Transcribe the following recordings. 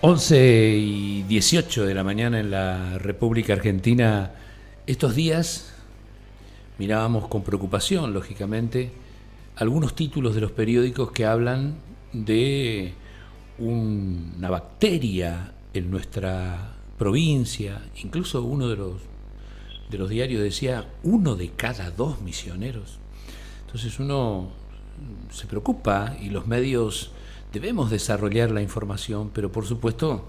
11:18 de la mañana en la República Argentina. Estos días mirábamos con preocupación, lógicamente, algunos títulos de los periódicos que hablan de una bacteria en nuestra provincia. Incluso uno de los diarios decía 1 de cada 2 misioneros. Entonces uno se preocupa y los medios debemos desarrollar la información, pero por supuesto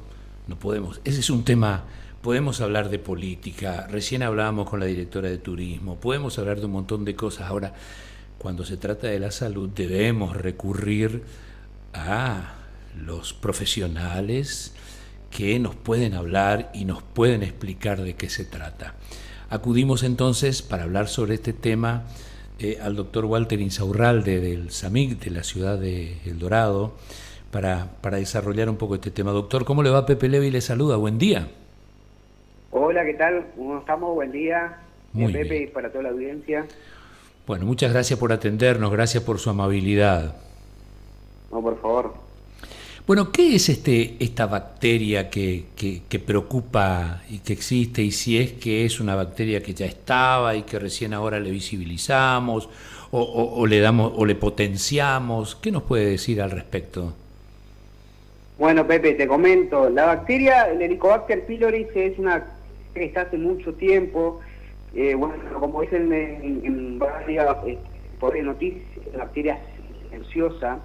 no podemos. Ese es un tema. Podemos hablar de política, recién hablábamos con la directora de turismo, podemos hablar de un montón de cosas. Ahora, cuando se trata de la salud, debemos recurrir a los profesionales que nos pueden hablar y nos pueden explicar de qué se trata. Acudimos entonces para hablar sobre este tema al doctor Walter Insaurralde del SAMIC de la ciudad de El Dorado para desarrollar un poco este tema. Doctor, ¿cómo le va? Pepe Levi le saluda, buen día. Hola, ¿qué tal? ¿Cómo estamos? Buen día. Muy Pepe bien. y para toda la audiencia. Bueno, muchas gracias por atendernos, gracias por su amabilidad. No, por favor. Bueno, ¿qué es esta bacteria que preocupa y que existe? Y si es que es una bacteria que ya estaba y que recién ahora le visibilizamos o le damos o le potenciamos, ¿qué nos puede decir al respecto? Bueno, Pepe, te comento. La bacteria, el Helicobacter pylori, es una que está hace mucho tiempo. Bueno, como dicen en varias por noticias, la bacteria silenciosa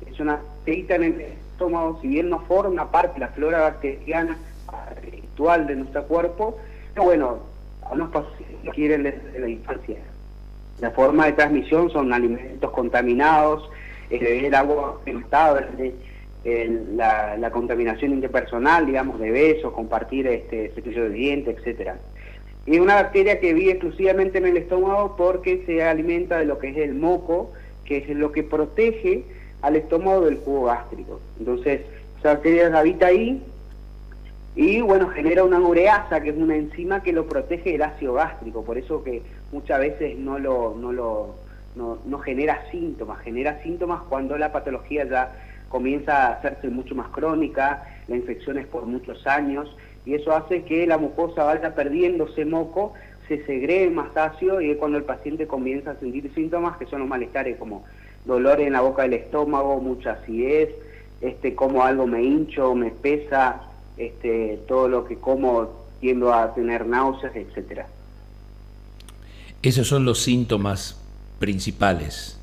es una bacteria en el estómago, si bien no forma parte de la flora bacteriana habitual de nuestro cuerpo, pero bueno, algunos pacientes quieren desde la infancia. La forma de transmisión son alimentos contaminados, el agua potable, la contaminación interpersonal, digamos, de besos, compartir cepillo de dientes, etcétera. Y es una bacteria que vive exclusivamente en el estómago porque se alimenta de lo que es el moco, que es lo que protege al estómago del jugo gástrico. Entonces, esa bacteria habita ahí y, bueno, genera una ureasa, que es una enzima que lo protege del ácido gástrico. Por eso que muchas veces no genera síntomas cuando la patología ya comienza a hacerse mucho más crónica, la infección es por muchos años, y eso hace que la mucosa vaya perdiendo ese moco, se segregue más ácido, y es cuando el paciente comienza a sentir síntomas que son los malestares como dolor en la boca del estómago, mucha acidez, como algo me hincho, me pesa, todo lo que como tiendo a tener náuseas, etcétera. Esos son los síntomas principales.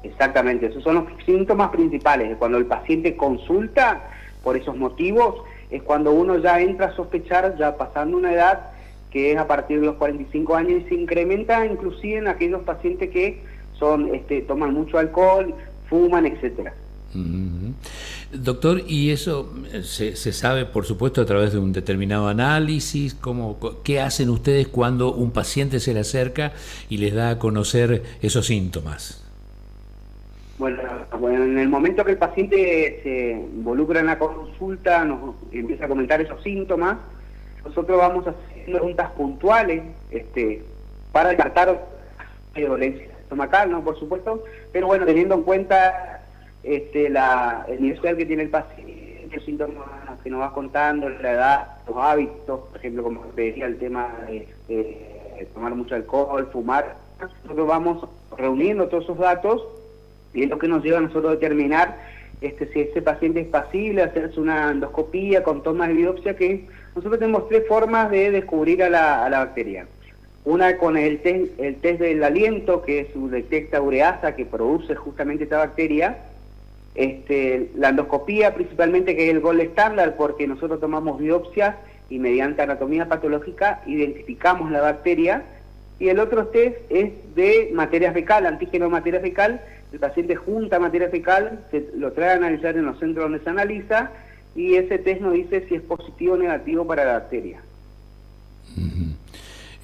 Exactamente, esos son los síntomas principales. Cuando el paciente consulta por esos motivos, es cuando uno ya entra a sospechar, ya pasando una edad que es a partir de los 45 años, y se incrementa inclusive en aquellos pacientes que toman mucho alcohol, fuman, etcétera. Doctor, ¿y eso se sabe, por supuesto, a través de un determinado análisis? ¿Qué hacen ustedes cuando un paciente se le acerca y les da a conocer esos síntomas? Bueno, en el momento que el paciente se involucra en la consulta, nos empieza a comentar esos síntomas, nosotros vamos haciendo preguntas puntuales para descartar dolencia estomacal, ¿no? Por supuesto, pero bueno, teniendo en cuenta el nivel que tiene el paciente, los síntomas que nos va contando, la edad, los hábitos, por ejemplo, como te decía, el tema de tomar mucho alcohol, fumar, nosotros vamos reuniendo todos esos datos y es lo que nos lleva a nosotros a determinar si ese paciente es pasible a hacerse una endoscopía con tomas de biopsia, que nosotros tenemos 3 formas de descubrir a la bacteria. Una con el test del aliento, que detecta ureasa, que produce justamente esta bacteria. La endoscopía principalmente, que es el gold estándar, porque nosotros tomamos biopsias y mediante anatomía patológica identificamos la bacteria. Y el otro test es de materia fecal, antígeno de materia fecal. El paciente junta materia fecal, se lo trae a analizar en los centros donde se analiza, y ese test nos dice si es positivo o negativo para la bacteria.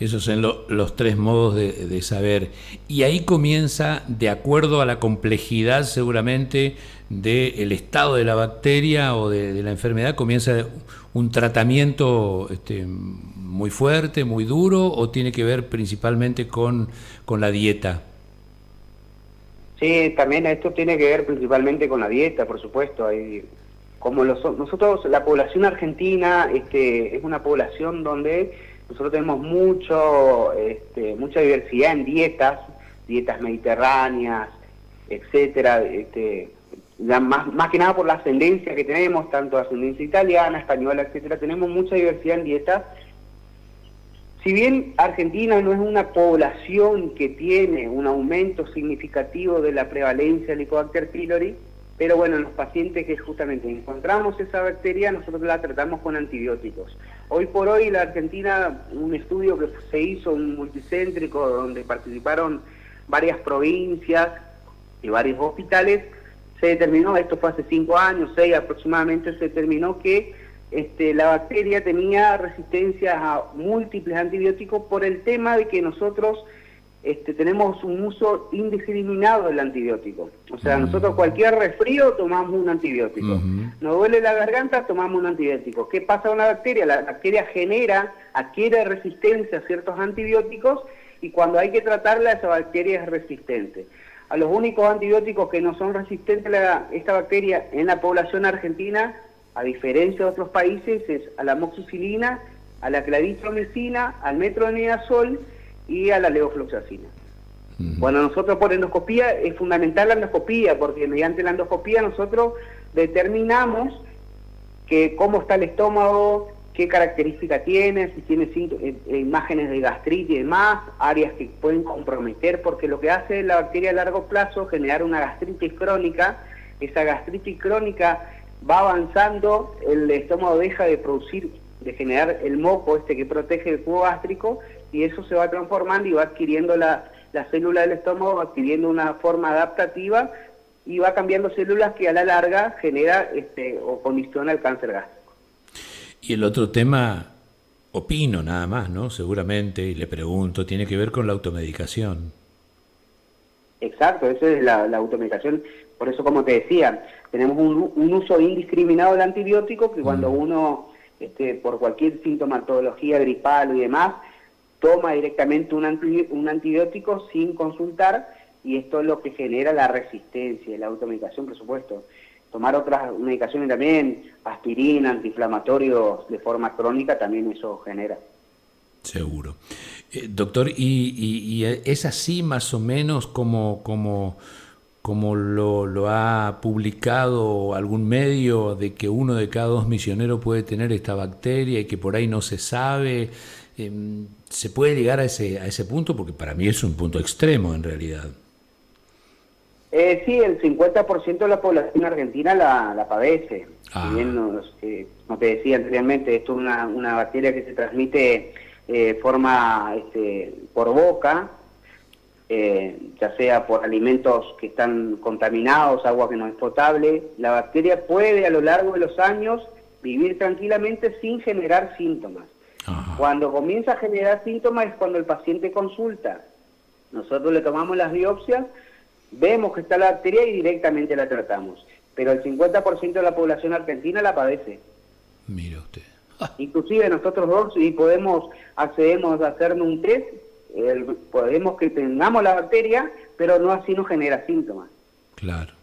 Esos son los 3 modos de saber. Y ahí comienza, de acuerdo a la complejidad seguramente del estado de la bacteria o de la enfermedad, comienza un tratamiento muy fuerte, muy duro, o tiene que ver principalmente con la dieta. Sí, también esto tiene que ver principalmente con la dieta, por supuesto. Hay nosotros, la población argentina es una población donde nosotros tenemos mucha diversidad en dietas mediterráneas, etcétera, más que nada por la ascendencia que tenemos, tanto ascendencia italiana, española, etcétera, tenemos mucha diversidad en dietas. Si bien Argentina no es una población que tiene un aumento significativo de la prevalencia del Helicobacter pylori, pero bueno, en los pacientes que justamente encontramos esa bacteria, nosotros la tratamos con antibióticos. Hoy por hoy la Argentina, un estudio que se hizo, un multicéntrico, donde participaron varias provincias y varios hospitales, se determinó, esto fue hace 5 años, 6 aproximadamente, se determinó que la bacteria tenía resistencia a múltiples antibióticos por el tema de que nosotros tenemos un uso indiscriminado del antibiótico. O sea, nosotros cualquier resfrío tomamos un antibiótico. Nos duele la garganta, tomamos un antibiótico. ¿Qué pasa con la bacteria? La bacteria adquiere resistencia a ciertos antibióticos y cuando hay que tratarla, esa bacteria es resistente. A los únicos antibióticos que no son resistentes a esta bacteria en la población argentina, a diferencia de otros países, es a la amoxicilina, a la claritromicina, al metronidazol y a la levofloxacina. Bueno, nosotros por endoscopía, es fundamental la endoscopía, porque mediante la endoscopía nosotros determinamos cómo está el estómago, qué característica tiene, si tiene imágenes de gastritis y demás, áreas que pueden comprometer, porque lo que hace la bacteria a largo plazo es generar una gastritis crónica. Esa gastritis crónica va avanzando, el estómago deja de generar el moco que protege el cubo gástrico, y eso se va transformando y va adquiriendo la célula del estómago, va adquiriendo una forma adaptativa y va cambiando células que a la larga genera o condiciona el cáncer gástrico. Y el otro tema, opino nada más, ¿no? Seguramente, y le pregunto, tiene que ver con la automedicación. Exacto, esa es la automedicación. Por eso, como te decía, tenemos un uso indiscriminado del antibiótico, que cuando uno, por cualquier sintomatología gripal y demás, toma directamente un antibiótico sin consultar, y esto es lo que genera la resistencia, la automedicación, por supuesto. Tomar otras medicaciones también, aspirina, antiinflamatorios de forma crónica, también eso genera. Seguro. Doctor, ¿y es así más o menos como lo ha publicado algún medio, de que 1 de cada 2 misioneros puede tener esta bacteria y que por ahí no se sabe? ¿Se puede llegar a ese punto? Porque para mí es un punto extremo en realidad. Sí, el 50% de la población argentina la padece. Si bien no te decía anteriormente, esto es una bacteria que se transmite forma por boca, ya sea por alimentos que están contaminados, agua que no es potable. La bacteria puede a lo largo de los años vivir tranquilamente sin generar síntomas. Cuando comienza a generar síntomas es cuando el paciente consulta. Nosotros le tomamos las biopsias, vemos que está la bacteria y directamente la tratamos. Pero el 50% de la población argentina la padece. Mira usted. Inclusive nosotros dos, y accedemos a hacernos un test, podemos que tengamos la bacteria, pero no así nos genera síntomas. Claro.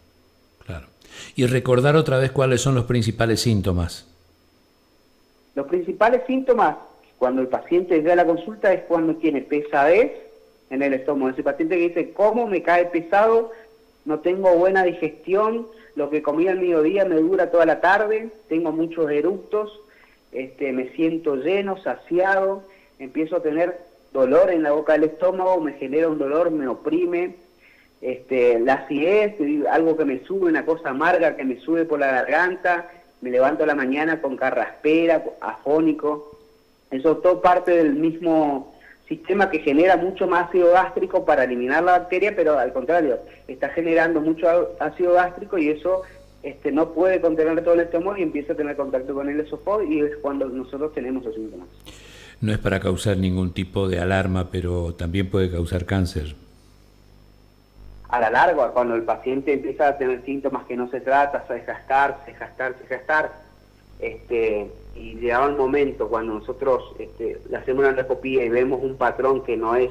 Y recordar otra vez cuáles son los principales síntomas. Los principales síntomas, cuando el paciente llega a la consulta, es cuando tiene pesadez en el estómago. Ese paciente que dice, ¿cómo me cae pesado? No tengo buena digestión, lo que comí al mediodía me dura toda la tarde, tengo muchos eructos, me siento lleno, saciado, empiezo a tener dolor en la boca del estómago, me genera un dolor, me oprime, la acidez, algo que me sube, una cosa amarga que me sube por la garganta, me levanto a la mañana con carraspera, afónico. Eso es todo parte del mismo sistema que genera mucho más ácido gástrico para eliminar la bacteria, pero al contrario, está generando mucho ácido gástrico y eso no puede contener todo el estómago y empieza a tener contacto con el esófago, y es cuando nosotros tenemos los síntomas. No es para causar ningún tipo de alarma, pero también puede causar cáncer. A la larga, cuando el paciente empieza a tener síntomas que no se trata, se desgastar, y llegaba el momento cuando nosotros le hacemos una endoscopía y vemos un patrón que no es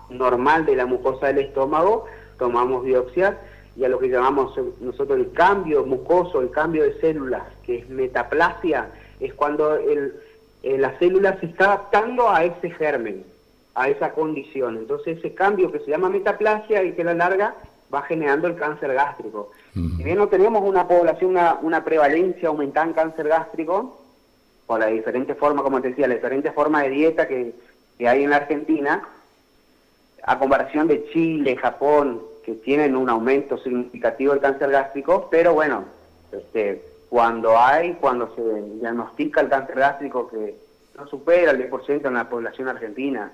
normal de la mucosa del estómago, tomamos biopsia y a lo que llamamos nosotros el cambio mucoso, el cambio de células, que es metaplasia, es cuando la célula se está adaptando a ese germen, a esa condición. Entonces ese cambio que se llama metaplasia y que a la larga va generando el cáncer gástrico. Si bien no tenemos una población, una prevalencia aumentada en cáncer gástrico, por las diferentes formas, como te decía, las diferentes formas de dieta que hay en la Argentina, a comparación de Chile, Japón, que tienen un aumento significativo del cáncer gástrico, pero bueno, cuando se diagnostica el cáncer gástrico, que no supera el 10% en la población argentina,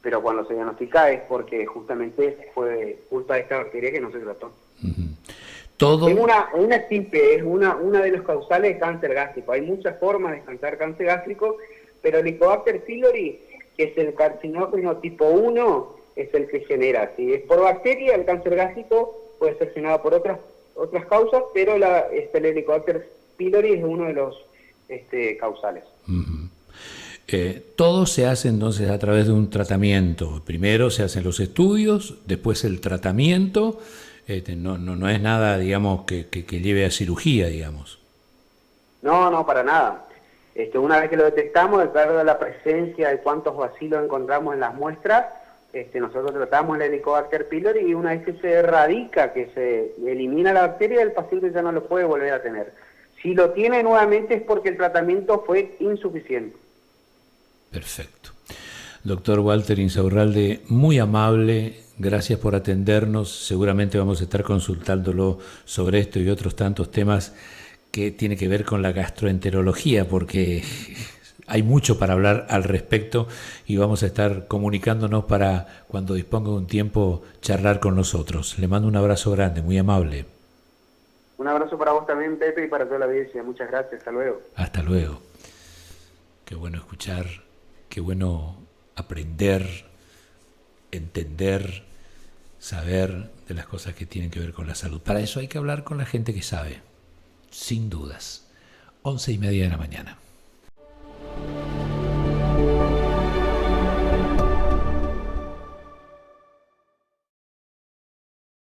pero cuando se diagnostica es porque justamente fue culpa de esta bacteria que no se trató. Todo... Es una estirpe, es una de las causales de cáncer gástrico. Hay muchas formas de causar cáncer gástrico, pero el Helicobacter pylori, que es el carcinógeno tipo 1, es el que genera. Si es por bacteria, el cáncer gástrico puede ser generado por otras causas, pero el Helicobacter pylori es uno de los causales. Todo se hace entonces a través de un tratamiento. Primero se hacen los estudios, después el tratamiento. No es nada, digamos, que lleve a cirugía, digamos. No, para nada. Una vez que lo detectamos, de la presencia de cuántos bacilos encontramos en las muestras, nosotros tratamos el Helicobacter pylori y una vez que se erradica, que se elimina la bacteria, el paciente ya no lo puede volver a tener. Si lo tiene nuevamente es porque el tratamiento fue insuficiente. Perfecto. Doctor Walter Insaurralde, muy amable, gracias por atendernos. Seguramente vamos a estar consultándolo sobre esto y otros tantos temas que tiene que ver con la gastroenterología, porque hay mucho para hablar al respecto y vamos a estar comunicándonos para, cuando disponga de un tiempo, charlar con nosotros. Le mando un abrazo grande, muy amable. Un abrazo para vos también, Pepe, y para toda la audiencia. Muchas gracias. Hasta luego. Hasta luego. Qué bueno escuchar, qué bueno aprender, entender, saber de las cosas que tienen que ver con la salud. Para eso hay que hablar con la gente que sabe, sin dudas. 11:30 de la mañana.